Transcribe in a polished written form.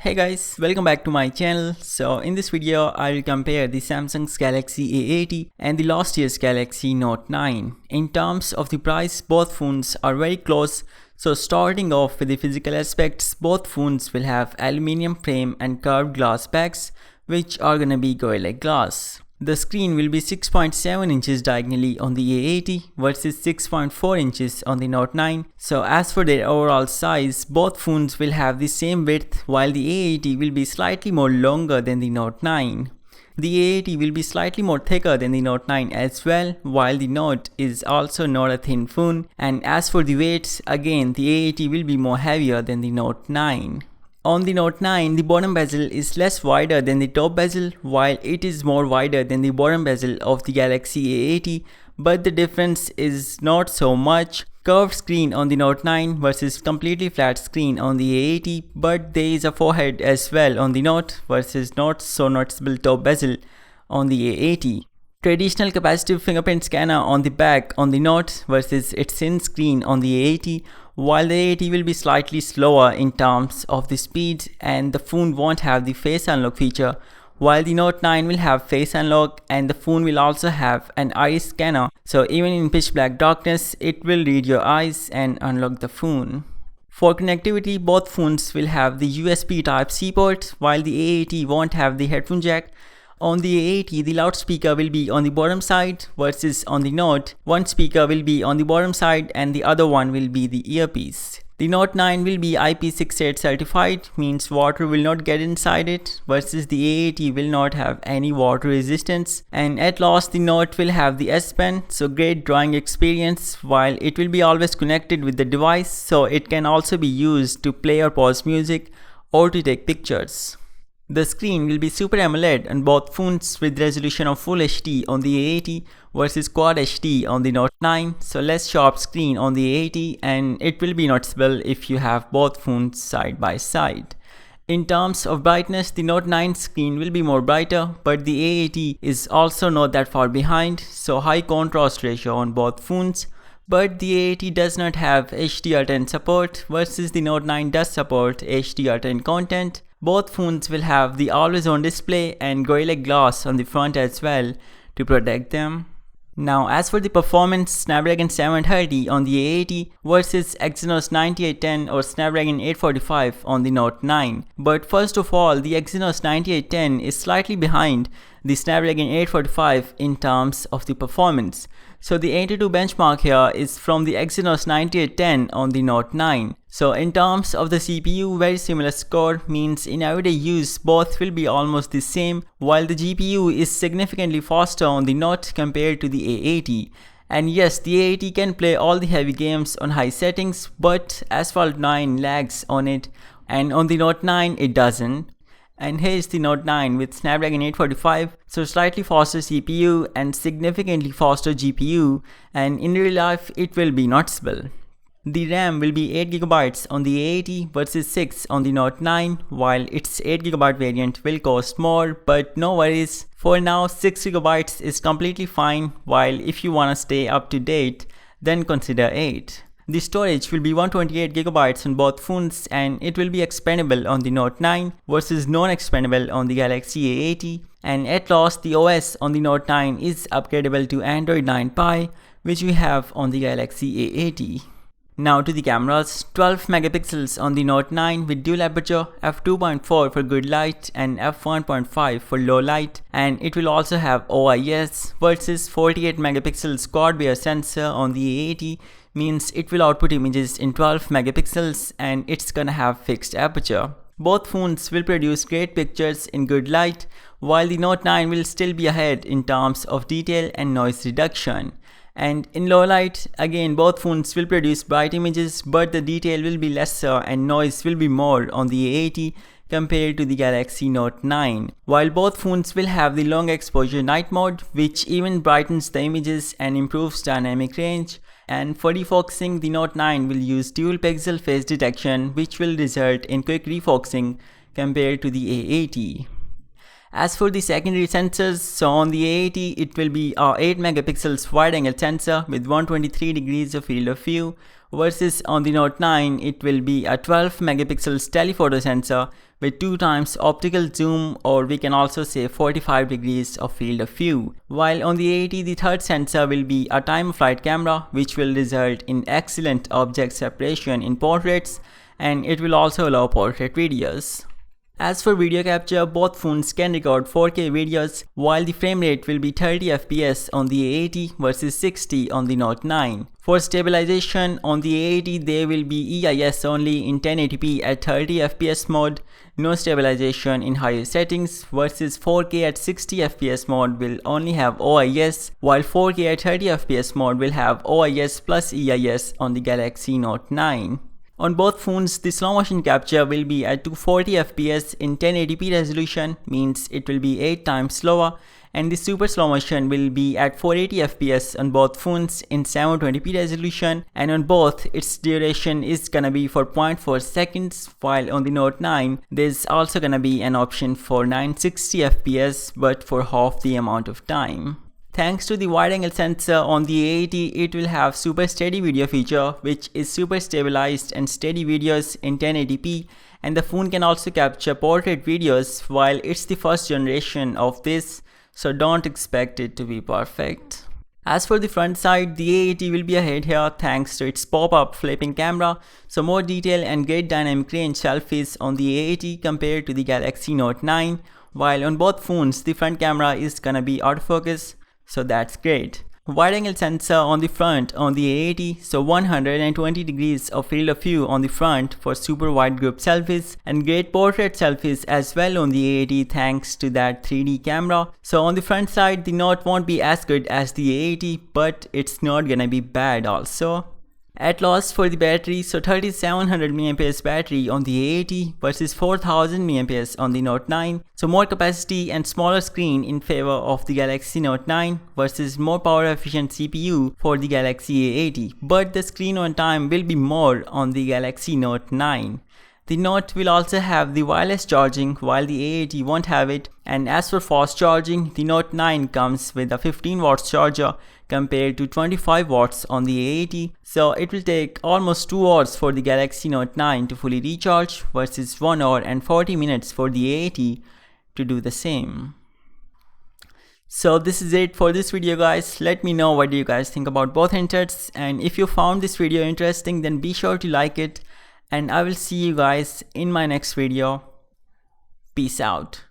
Hey guys, welcome back to my channel. So in this video, I will compare the Samsung's Galaxy A80 and the last year's Galaxy Note 9. In terms of the price, both phones are very close. So starting off with the physical aspects, both phones will have aluminium frame and curved glass backs, which are gonna be Gorilla Glass. The screen will be 6.7 inches diagonally on the A80 versus 6.4 inches on the Note 9. So as for their overall size, both phones will have the same width, while the A80 will be slightly more longer than the Note 9. The A80 will be slightly more thicker than the Note 9 as well, while the Note is also not a thin phone. And as for the weights, again the A80 will be more heavier than the Note 9. On the Note 9, the bottom bezel is less wider than the top bezel, while it is more wider than the bottom bezel of the Galaxy A80, but the difference is not so much. Curved screen on the Note 9 versus completely flat screen on the A80, but there is a forehead as well on the Note versus not so noticeable top bezel on the A80. Traditional capacitive fingerprint scanner on the back on the Note versus its thin screen on the A80, while the A80 will be slightly slower in terms of the speed and the phone won't have the face unlock feature, while the Note 9 will have face unlock and the phone will also have an iris scanner, so even in pitch black darkness it will read your eyes and unlock the phone. For connectivity, both phones will have the USB Type-C port, while the A80 won't have the headphone jack. On the A80, the loudspeaker will be on the bottom side versus on the Note, one speaker will be on the bottom side and the other one will be the earpiece. The Note 9 will be IP68 certified, means water will not get inside it, versus the A80 will not have any water resistance. And at last, the Note will have the S Pen, so great drawing experience, while it will be always connected with the device, so it can also be used to play or pause music or to take pictures. The screen will be Super AMOLED on both phones with resolution of Full HD on the A80 versus Quad HD on the Note 9, so less sharp screen on the A80 and it will be noticeable if you have both phones side by side. In terms of brightness, the Note 9 screen will be more brighter, but the A80 is also not that far behind, so high contrast ratio on both phones. But the A80 does not have HDR10 support versus the Note 9 does support HDR10 content. Both phones will have the always-on display and Gorilla Glass on the front as well to protect them. Now as for the performance, Snapdragon 730 on the A80 versus Exynos 9810 or Snapdragon 845 on the Note 9. But first of all, the Exynos 9810 is slightly behind the Snapdragon 845 in terms of the performance. So the 82 benchmark here is from the Exynos 9810 on the Note 9. So in terms of the CPU, very similar score, means in everyday use both will be almost the same, while the GPU is significantly faster on the Note compared to the A80. And yes, the A80 can play all the heavy games on high settings, but Asphalt 9 lags on it, and on the Note 9 it doesn't. And here's the Note 9 with Snapdragon 845, so slightly faster CPU and significantly faster GPU, and in real life it will be noticeable. The RAM will be 8GB on the A80 versus 6 on the Note 9, while its 8GB variant will cost more, but no worries, for now 6GB is completely fine, while if you wanna stay up to date, then consider 8. The storage will be 128GB on both phones and it will be expandable on the Note 9 versus non-expandable on the Galaxy A80. And at last, the OS on the Note 9 is upgradable to Android 9 Pie, which we have on the Galaxy A80. Now to the cameras, 12 megapixels on the Note 9 with dual aperture, f2.4 for good light and f1.5 for low light, and it will also have OIS versus 48 megapixels quad rear sensor on the A80, means it will output images in 12 megapixels and it's gonna have fixed aperture. Both phones will produce great pictures in good light, while the Note 9 will still be ahead in terms of detail and noise reduction. And in low light, again both phones will produce bright images, but the detail will be lesser and noise will be more on the A80 compared to the Galaxy Note 9. While both phones will have the long exposure night mode, which even brightens the images and improves dynamic range. And for refocusing, the Note 9 will use dual pixel face detection, which will result in quick refocusing compared to the A80. As for the secondary sensors, so on the A80 it will be a 8 megapixels wide angle sensor with 123 degrees of field of view, versus on the Note 9 it will be a 12 megapixels telephoto sensor with 2 times optical zoom, or we can also say 45 degrees of field of view. While on the A80 the third sensor will be a time of flight camera, which will result in excellent object separation in portraits, and it will also allow portrait videos. As for video capture, both phones can record 4K videos, while the frame rate will be 30 FPS on the A80 versus 60 on the Note 9. For stabilization, on the A80 there will be EIS only in 1080p at 30 FPS mode, no stabilization in higher settings, versus 4K at 60 FPS mode will only have OIS, while 4K at 30 FPS mode will have OIS plus EIS on the Galaxy Note 9. On both phones, the slow motion capture will be at 240 FPS in 1080p resolution, means it will be 8 times slower, and the super slow motion will be at 480 FPS on both phones in 720p resolution, and on both its duration is gonna be for 0.4 seconds, while on the Note 9 there's also gonna be an option for 960 FPS but for half the amount of time. Thanks to the wide angle sensor on the A80, it will have super steady video feature, which is super stabilized and steady videos in 1080p, and the phone can also capture portrait videos, while it's the first generation of this, so don't expect it to be perfect. As for the front side, the A80 will be ahead here thanks to its pop-up flipping camera, so more detail and great dynamic range selfies on the A80 compared to the Galaxy Note 9, while on both phones the front camera is gonna be autofocus, so that's great. Wide angle sensor on the front on the A80, so 120 degrees of field of view on the front for super wide group selfies, and great portrait selfies as well on the A80 thanks to that 3D camera. So on the front side the Note won't be as good as the A80, but it's not gonna be bad also. At last for the battery, so 3700 mAh battery on the A80 versus 4000 mAh on the Note 9. So more capacity and smaller screen in favor of the Galaxy Note 9 versus more power efficient CPU for the Galaxy A80. But the screen on time will be more on the Galaxy Note 9. The Note will also have the wireless charging while the A80 won't have it, and as for fast charging, the Note 9 comes with a 15 watts charger compared to 25 watts on the A80, so it will take almost 2 hours for the Galaxy Note 9 to fully recharge versus 1 hour and 40 minutes for the A80 to do the same. So this is it for this video guys. Let me know what do you guys think about both handsets, and if you found this video interesting then be sure to like it, and I will see you guys in my next video. Peace out.